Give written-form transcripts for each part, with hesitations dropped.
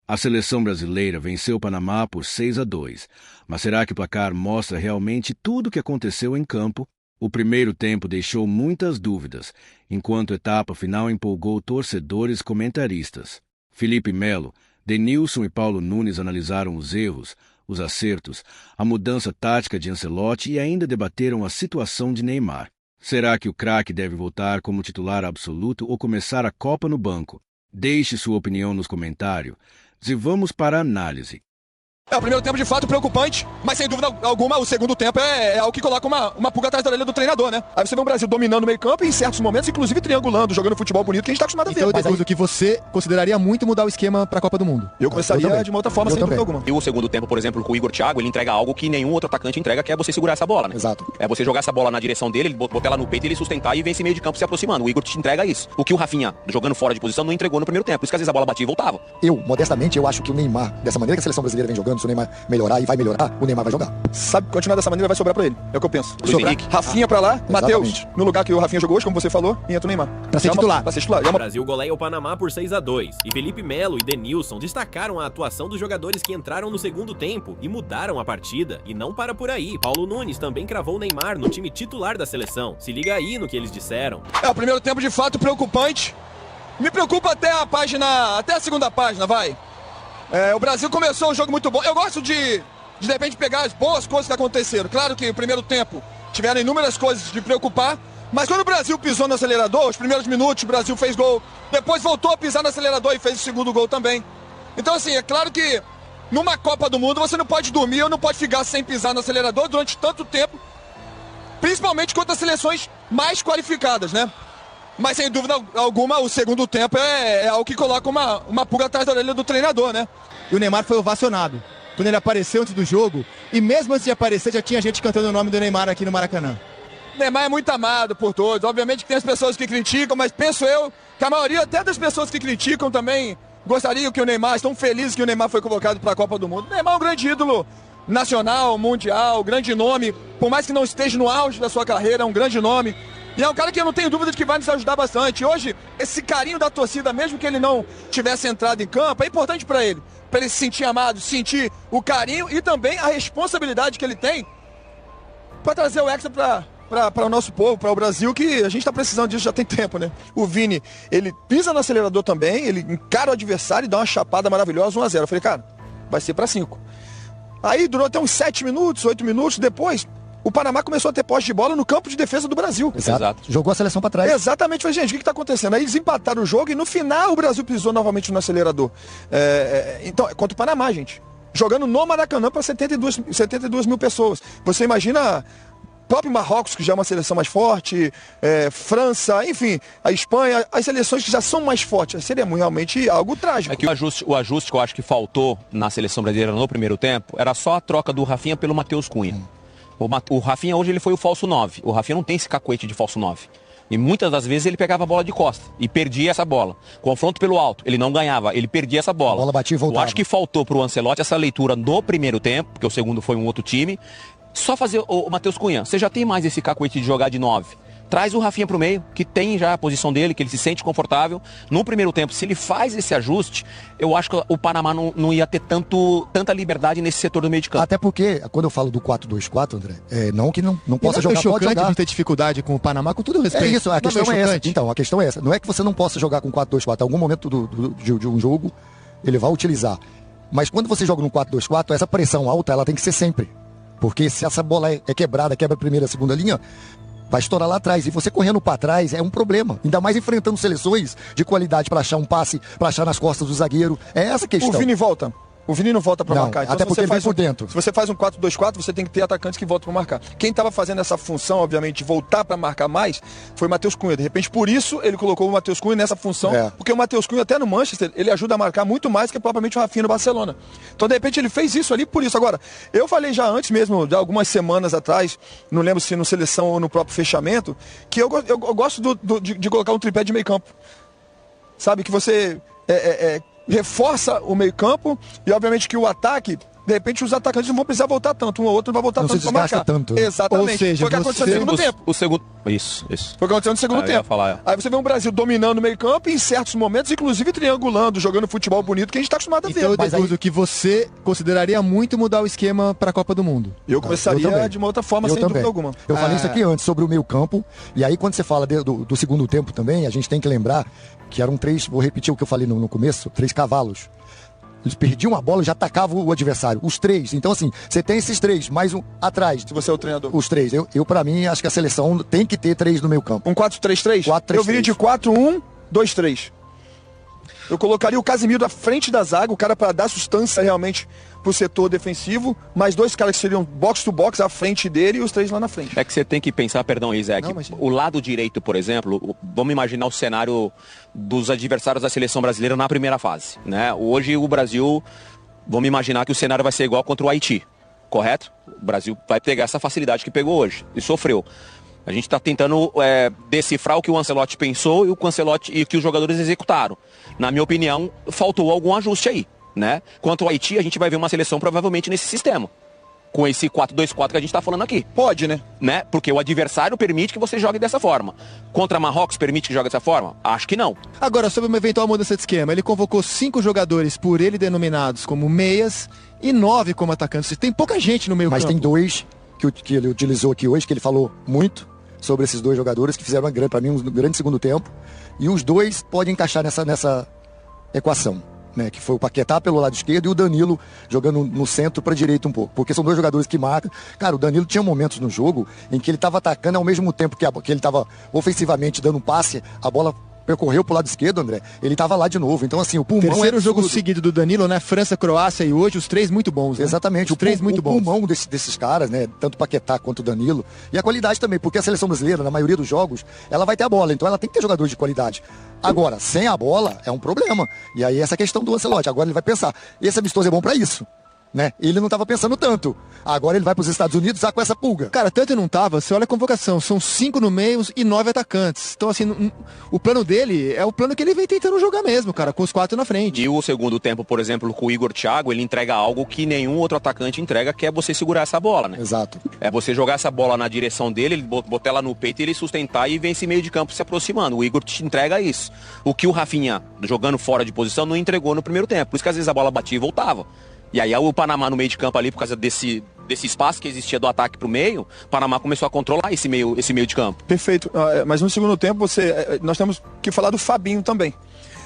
A seleção brasileira venceu o Panamá por 6-2. Mas será que o placar mostra realmente tudo o que aconteceu em campo? O primeiro tempo deixou muitas dúvidas, enquanto a etapa final empolgou torcedores e comentaristas. Felipe Melo, Denilson e Paulo Nunes analisaram os erros, os acertos, a mudança tática de Ancelotti e ainda debateram a situação de Neymar. Será que o craque deve voltar como titular absoluto ou começar a Copa no banco? Deixe sua opinião nos comentários e vamos para a análise. O primeiro tempo de fato preocupante, mas sem dúvida alguma o segundo tempo é o que coloca uma pulga atrás da orelha do treinador, né? Aí você vê o Brasil dominando o meio campo e em certos momentos, inclusive triangulando, jogando futebol bonito que a gente tá acostumado a ver. Então, Deduzo, que você consideraria muito mudar o esquema pra Copa do Mundo. Eu começaria de uma outra forma, sem dúvida alguma. E o segundo tempo, por exemplo, com o Igor Thiago, ele entrega algo que nenhum outro atacante entrega, que é você segurar essa bola, né? Exato. É você jogar essa bola na direção dele, ele botar ela no peito, ele sustentar e vem esse meio de campo se aproximando. O Igor te entrega isso. O que o Rafinha, jogando fora de posição, não entregou no primeiro tempo. Por isso que às vezes a bola batia e voltava. Modestamente, eu acho que o Neymar, dessa maneira que a seleção brasileira vem jogando, se o Neymar melhorar e vai melhorar, o Neymar vai jogar. Sabe, continuar dessa maneira vai sobrar pra ele. É o que eu penso. Luiz Henrique. Rafinha pra lá, Matheus, no lugar que o Rafinha jogou hoje, como você falou, e entra o Neymar. Pra ser titular. Pra ser titular. O Brasil goleia o Panamá por 6-2. E Felipe Melo e Denilson destacaram a atuação dos jogadores que entraram no segundo tempo e mudaram a partida. E não para por aí. Paulo Nunes também cravou o Neymar no time titular da seleção. Se liga aí no que eles disseram. O primeiro tempo de fato preocupante. Me preocupa até a segunda página, vai. O Brasil começou um jogo muito bom. Eu gosto de repente pegar as boas coisas que aconteceram. Claro que no primeiro tempo tiveram inúmeras coisas de preocupar, mas quando o Brasil pisou no acelerador, os primeiros minutos o Brasil fez gol, depois voltou a pisar no acelerador e fez o segundo gol também. Então assim, é claro que numa Copa do Mundo você não pode dormir ou não pode ficar sem pisar no acelerador durante tanto tempo, principalmente contra as seleções mais qualificadas, né? Mas sem dúvida alguma o segundo tempo é algo que coloca uma pulga atrás da orelha do treinador, né? E o Neymar foi ovacionado quando ele apareceu antes do jogo, e mesmo antes de aparecer já tinha gente cantando o nome do Neymar aqui no Maracanã. O Neymar é muito amado por todos, obviamente que tem as pessoas que criticam, mas penso eu que a maioria até das pessoas que criticam também gostariam que o Neymar, estão felizes que o Neymar foi convocado para a Copa do Mundo. O Neymar é um grande ídolo nacional, mundial, grande nome, por mais que não esteja no auge da sua carreira, é um grande nome. E é um cara que eu não tenho dúvida de que vai nos ajudar bastante. Hoje, esse carinho da torcida, mesmo que ele não tivesse entrado em campo, é importante para ele se sentir amado, sentir o carinho e também a responsabilidade que ele tem para trazer o Hexa para o nosso povo, para o Brasil, que a gente está precisando disso já tem tempo, né? O Vini, ele pisa no acelerador também, ele encara o adversário e dá uma chapada maravilhosa, 1-0. Eu falei, cara, vai ser para 5. Aí durou até uns 7 minutos, 8 minutos, depois o Panamá começou a ter posse de bola no campo de defesa do Brasil. Exato. Jogou a seleção para trás. Exatamente. Falei, gente, o que está acontecendo? Aí eles empataram o jogo e no final o Brasil pisou novamente no acelerador. Então, contra o Panamá, gente. Jogando no Maracanã para 72 mil pessoas. Você imagina o próprio Marrocos, que já é uma seleção mais forte, França, enfim, a Espanha, as seleções que já são mais fortes. Seria realmente algo trágico. É que o ajuste que eu acho que faltou na seleção brasileira no primeiro tempo era só a troca do Rafinha pelo Matheus Cunha. O Rafinha hoje ele foi o falso 9. O Rafinha não tem esse cacoete de falso 9. E muitas das vezes ele pegava a bola de costa e perdia essa bola. Confronto pelo alto, ele não ganhava, ele perdia essa bola. A bola batia e voltava. Eu acho que faltou pro Ancelotti essa leitura no primeiro tempo, porque o segundo foi um outro time. Só fazer o Matheus Cunha, você já tem mais esse cacoete de jogar de 9. Traz o Rafinha pro meio, que tem já a posição dele, que ele se sente confortável. No primeiro tempo, se ele faz esse ajuste, eu acho que o Panamá não ia ter tanta liberdade nesse setor do meio de campo. Até porque, quando eu falo do 4-2-4, André, não que não possa jogar, pode jogar. Não ter dificuldade com o Panamá, com todo o respeito. É isso, a questão é essa. Então, a questão é essa. Não é que você não possa jogar com 4-2-4. Em algum momento de um jogo, ele vai utilizar. Mas quando você joga no 4-2-4, essa pressão alta, ela tem que ser sempre. Porque se essa bola é quebrada, quebra a primeira, a segunda linha, vai estourar lá atrás. E você correndo para trás é um problema. Ainda mais enfrentando seleções de qualidade para achar um passe, para achar nas costas do zagueiro. É essa a questão. O Vini volta. O Vini não volta para marcar. Então, até porque ele vem por dentro. Se você faz um 4-2-4, você tem que ter atacantes que voltam para marcar. Quem estava fazendo essa função, obviamente, de voltar para marcar mais, foi o Matheus Cunha. De repente, por isso, ele colocou o Matheus Cunha nessa função, porque o Matheus Cunha, até no Manchester, ele ajuda a marcar muito mais que propriamente o Rafinha no Barcelona. Então, de repente, ele fez isso ali por isso. Agora, eu falei já antes mesmo, de algumas semanas atrás, não lembro se no seleção ou no próprio fechamento, que eu gosto de colocar um tripé de meio campo. Sabe, que você reforça o meio campo e obviamente que o ataque de repente os atacantes não vão precisar voltar tanto, um ou outro não vai voltar Não tanto se para marcar. desgasta tanto. Exatamente. Ou seja, foi o que aconteceu no segundo tempo. O segundo... Isso. Foi o que aconteceu no segundo Eu ia tempo. falar. Aí você vê um Brasil dominando o meio campo e em certos momentos, inclusive triangulando, jogando futebol bonito que a gente está acostumado a ver. Então eu Mas deduzo que você consideraria muito mudar o esquema para a Copa do Mundo. Eu começaria Eu também. de uma outra forma, Eu sem também. dúvida alguma. Eu falei isso aqui antes, sobre o meio campo. E aí, quando você fala do segundo tempo também, a gente tem que lembrar que eram 3, vou repetir o que eu falei no começo, 3 cavalos. Eles perdiam a bola e já atacavam o adversário. Os 3. Então, assim, você tem esses 3, mais um atrás. Se você é o treinador. Os 3. Eu para mim, acho que a seleção tem que ter 3 no meio campo. Um 4-3-3? 4-3-3. Eu viria de 4-1-2-3. Eu colocaria o Casemiro à frente da zaga, o cara para dar sustância realmente pro setor defensivo, mais 2 caras que seriam box to box à frente dele e os 3 lá na frente. É que você tem que pensar, perdão, Isaac, Não, imagina. o lado direito, por exemplo, vamos imaginar o cenário dos adversários da seleção brasileira na primeira fase, né? Hoje o Brasil, vamos imaginar que o cenário vai ser igual contra o Haiti, correto? O Brasil vai pegar essa facilidade que pegou hoje e sofreu. A gente está tentando decifrar o que o Ancelotti pensou e o que os jogadores executaram. Na minha opinião, faltou algum ajuste aí, né? Quanto ao Haiti, a gente vai ver uma seleção provavelmente nesse sistema, com esse 4-2-4 que a gente está falando aqui. Pode, né? Porque o adversário permite que você jogue dessa forma. Contra Marrocos permite que jogue dessa forma? Acho que não. Agora, sobre uma eventual mudança de esquema, ele convocou 5 jogadores por ele denominados como meias e 9 como atacantes. Tem pouca gente no meio Mas campo. tem 2 que ele utilizou aqui hoje, que ele falou muito sobre esses 2 jogadores, que fizeram para mim um grande segundo tempo. E os 2 podem encaixar nessa equação, né? Que foi o Paquetá pelo lado esquerdo e o Danilo jogando no centro para direita um pouco. Porque são 2 jogadores que marcam. Cara, o Danilo tinha momentos no jogo em que ele estava atacando ao mesmo tempo que ele estava ofensivamente dando um passe, a bola percorreu pro lado esquerdo, André, ele tava lá de novo. Então, assim, o pulmão Terceiro jogo absurdo. seguido do Danilo, né? França, Croácia e hoje os 3 muito bons, né? Exatamente, Os 3 muito o bons. pulmão desses caras, né? Tanto o Paquetá quanto o Danilo. E a qualidade também, porque a seleção brasileira, na maioria dos jogos, ela vai ter a bola, então ela tem que ter jogadores de qualidade. Agora, sem a bola, é um problema. E aí essa questão do Ancelotti, agora ele vai pensar, esse amistoso é bom pra isso, né? Ele não estava pensando tanto. Agora ele vai para os Estados Unidos já com essa pulga. Cara, tanto não tava, você olha a convocação, são 5 no meio e 9 atacantes. Então, assim, o plano dele é o plano que ele vem tentando jogar mesmo, cara, com os 4 na frente. E o segundo tempo, por exemplo, com o Igor Thiago, ele entrega algo que nenhum outro atacante entrega, que é você segurar essa bola, né? Exato. É você jogar essa bola na direção dele, ele botar ela no peito e ele sustentar e vem esse meio de campo se aproximando. O Igor te entrega isso. O que o Rafinha, jogando fora de posição, não entregou no primeiro tempo. Por isso que às vezes a bola batia e voltava. E aí o Panamá no meio de campo ali, por causa desse espaço que existia do ataque pro meio, o Panamá começou a controlar esse meio de campo. Perfeito. Mas no segundo tempo, nós temos que falar do Fabinho também.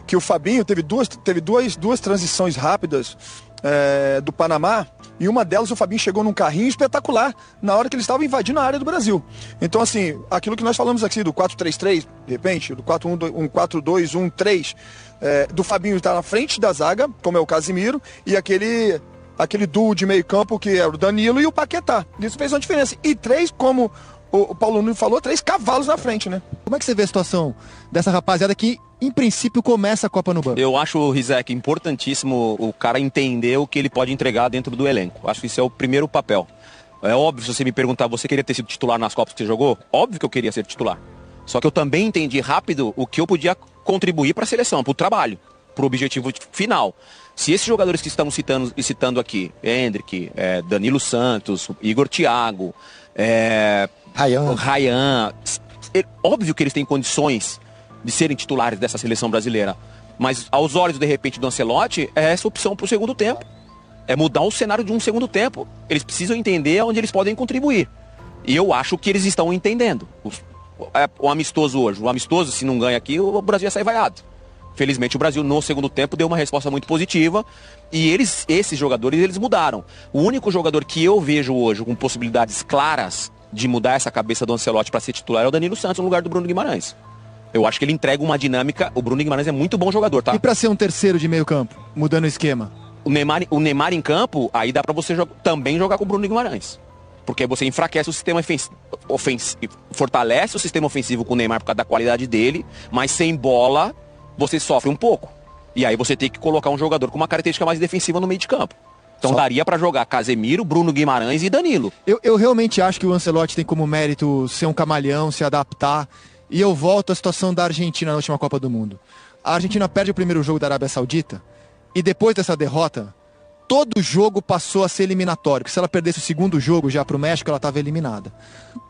Que o Fabinho teve duas transições rápidas do Panamá, e uma delas o Fabinho chegou num carrinho espetacular na hora que ele estava invadindo a área do Brasil. Então, assim, aquilo que nós falamos aqui do 4-3-3, de repente, do 4-1-4-2-1-3, do Fabinho estar na frente da zaga, como é o Casemiro, e aquele duo de meio campo que era o Danilo e o Paquetá. Isso fez uma diferença. E 3, como o Paulo Nunes falou, 3 cavalos na frente, né? Como é que você vê a situação dessa rapaziada que, em princípio, começa a Copa no banco? Eu acho, Rizek, importantíssimo o cara entender o que ele pode entregar dentro do elenco. Acho que isso é o primeiro papel. É óbvio, se você me perguntar, você queria ter sido titular nas Copas que você jogou? Óbvio que eu queria ser titular. Só que eu também entendi rápido o que eu podia contribuir para a seleção, para o trabalho, para o objetivo final. Se esses jogadores que estamos citando aqui, Hendrick, Danilo Santos, Igor Thiago, Ryan, óbvio que eles têm condições de serem titulares dessa seleção brasileira. Mas aos olhos, de repente, do Ancelotti, é essa opção para o segundo tempo. É mudar o cenário de um segundo tempo. Eles precisam entender onde eles podem contribuir. E eu acho que eles estão entendendo. O amistoso hoje. O amistoso, se não ganha aqui, o Brasil ia sair vaiado. Felizmente o Brasil no segundo tempo deu uma resposta muito positiva. E esses jogadores, eles mudaram. O único jogador que eu vejo hoje com possibilidades claras de mudar essa cabeça do Ancelotti para ser titular é o Danilo Santos no lugar do Bruno Guimarães. Eu acho que ele entrega uma dinâmica. O Bruno Guimarães é muito bom jogador, tá? E para ser um terceiro de meio campo, mudando o esquema? O Neymar em campo, aí dá pra você também jogar com o Bruno Guimarães. Porque você enfraquece o sistema fortalece o sistema ofensivo com o Neymar por causa da qualidade dele, mas sem bola você sofre um pouco. E aí você tem que colocar um jogador com uma característica mais defensiva no meio de campo. Então daria pra jogar Casemiro, Bruno Guimarães e Danilo. Eu realmente acho que o Ancelotti tem como mérito ser um camaleão, se adaptar. E eu volto à situação da Argentina na última Copa do Mundo. A Argentina perde o primeiro jogo da Arábia Saudita. E depois dessa derrota, todo jogo passou a ser eliminatório, porque se ela perdesse o segundo jogo já pro México, ela estava eliminada.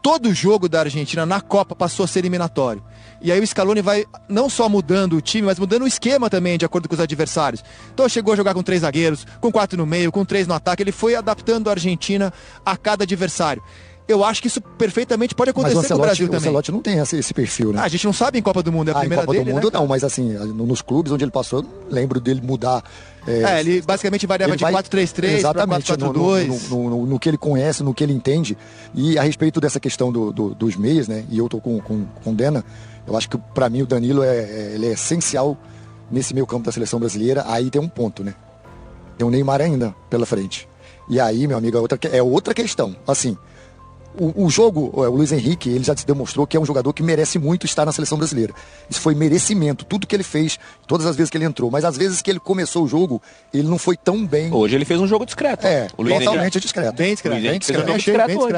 Todo jogo da Argentina na Copa passou a ser eliminatório. E aí o Scaloni vai não só mudando o time, mas mudando o esquema também, de acordo com os adversários. Então chegou a jogar com 3 zagueiros, com 4 no meio, com 3 no ataque. Ele foi adaptando a Argentina a cada adversário. Eu acho que isso perfeitamente pode acontecer com o Brasil também. O Ancelotti não tem esse perfil, né? A gente não sabe em Copa do Mundo, é a primeira em Copa dele, do Mundo né? não, mas assim, nos clubes onde ele passou, eu lembro dele mudar. Ele basicamente variava de 4-3-3 para 4-4-2. No que ele conhece, no que ele entende. E a respeito dessa questão dos meias, né? E eu tô com o Dena, eu acho que para mim o Danilo ele é essencial nesse meio campo da seleção brasileira. Aí tem um ponto, né? Tem o Neymar ainda pela frente. E aí, meu amigo, é outra questão. Assim, o jogo, o Luiz Henrique, ele já se demonstrou que é um jogador que merece muito estar na seleção brasileira. Isso foi merecimento, tudo que ele fez, todas as vezes que ele entrou. Mas às vezes que ele começou o jogo, ele não foi tão bem. Hoje ele fez um jogo discreto. O Luiz totalmente discreto. Bem discreto.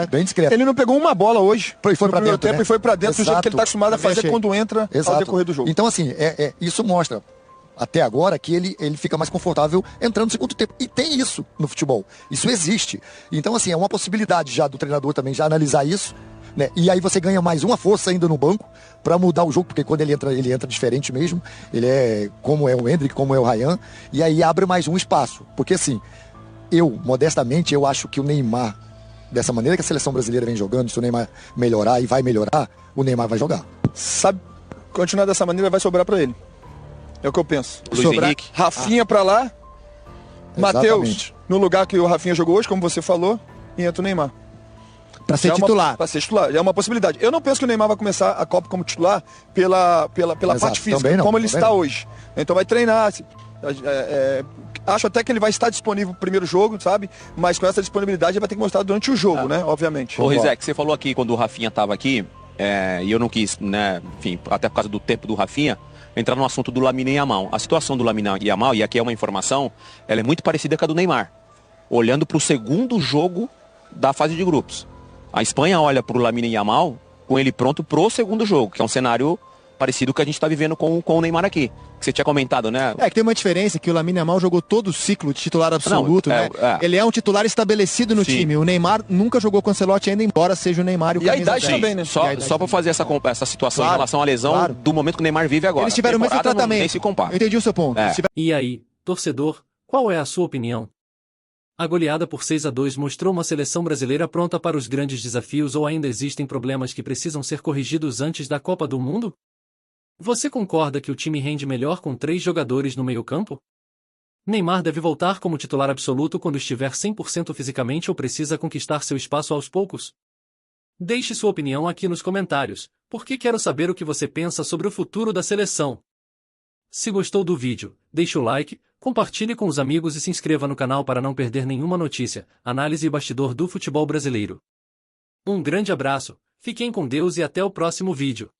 Bem discreto. Ele não pegou uma bola hoje. Foi pra dentro, tempo, né? E foi pra dentro do jeito que ele tá acostumado a fazer quando entra ao decorrer do jogo. Então assim, isso mostra até agora que ele fica mais confortável entrando no segundo tempo. E tem isso no futebol. Isso existe. Então, assim, é uma possibilidade já do treinador também já analisar isso, né? E aí você ganha mais uma força ainda no banco para mudar o jogo, porque quando ele entra diferente mesmo. Ele é como é o Endrick, como é o Ryan. E aí abre mais um espaço. Porque assim, modestamente, eu acho que o Neymar, dessa maneira que a seleção brasileira vem jogando, se o Neymar melhorar e vai melhorar, o Neymar vai jogar. Sabe, continuar dessa maneira vai sobrar para ele. É o que eu penso. Luiz Henrique. Rafinha pra lá, Matheus no lugar que o Rafinha jogou hoje, como você falou, e entra o Neymar. Pra ser titular. Pra ser titular. É uma possibilidade. Eu não penso que o Neymar vai começar a Copa como titular pela parte física, como ele está hoje. Então vai treinar. Acho até que ele vai estar disponível no primeiro jogo, sabe? Mas com essa disponibilidade ele vai ter que mostrar durante o jogo, né? Obviamente. Ô, Rizek, você falou aqui quando o Rafinha estava aqui, e eu não quis, né? Enfim, até por causa do tempo do Rafinha, entrar no assunto do Lamine Yamal. A situação do Lamine Yamal, e aqui é uma informação, ela é muito parecida com a do Neymar. Olhando para o segundo jogo da fase de grupos. A Espanha olha para o Lamine Yamal com ele pronto pro segundo jogo, que é um cenário parecido que a gente está vivendo com o Neymar aqui. Que você tinha comentado, né? Que tem uma diferença, que o Lamine Yamal jogou todo o ciclo de titular absoluto, né? Ele é um titular estabelecido no time. O Neymar nunca jogou com o Ancelotti ainda, embora seja o Neymar e o a idade também, né? Só para fazer essa situação em relação à lesão do momento que o Neymar vive agora. Eles tiveram o mesmo tratamento. Nem se compara. Eu entendi o seu ponto. E aí, torcedor, qual é a sua opinião? A goleada por 6-2 mostrou uma seleção brasileira pronta para os grandes desafios ou ainda existem problemas que precisam ser corrigidos antes da Copa do Mundo? Você concorda que o time rende melhor com 3 jogadores no meio-campo? Neymar deve voltar como titular absoluto quando estiver 100% fisicamente ou precisa conquistar seu espaço aos poucos? Deixe sua opinião aqui nos comentários, porque quero saber o que você pensa sobre o futuro da seleção. Se gostou do vídeo, deixe o like, compartilhe com os amigos e se inscreva no canal para não perder nenhuma notícia, análise e bastidor do futebol brasileiro. Um grande abraço, fiquem com Deus e até o próximo vídeo.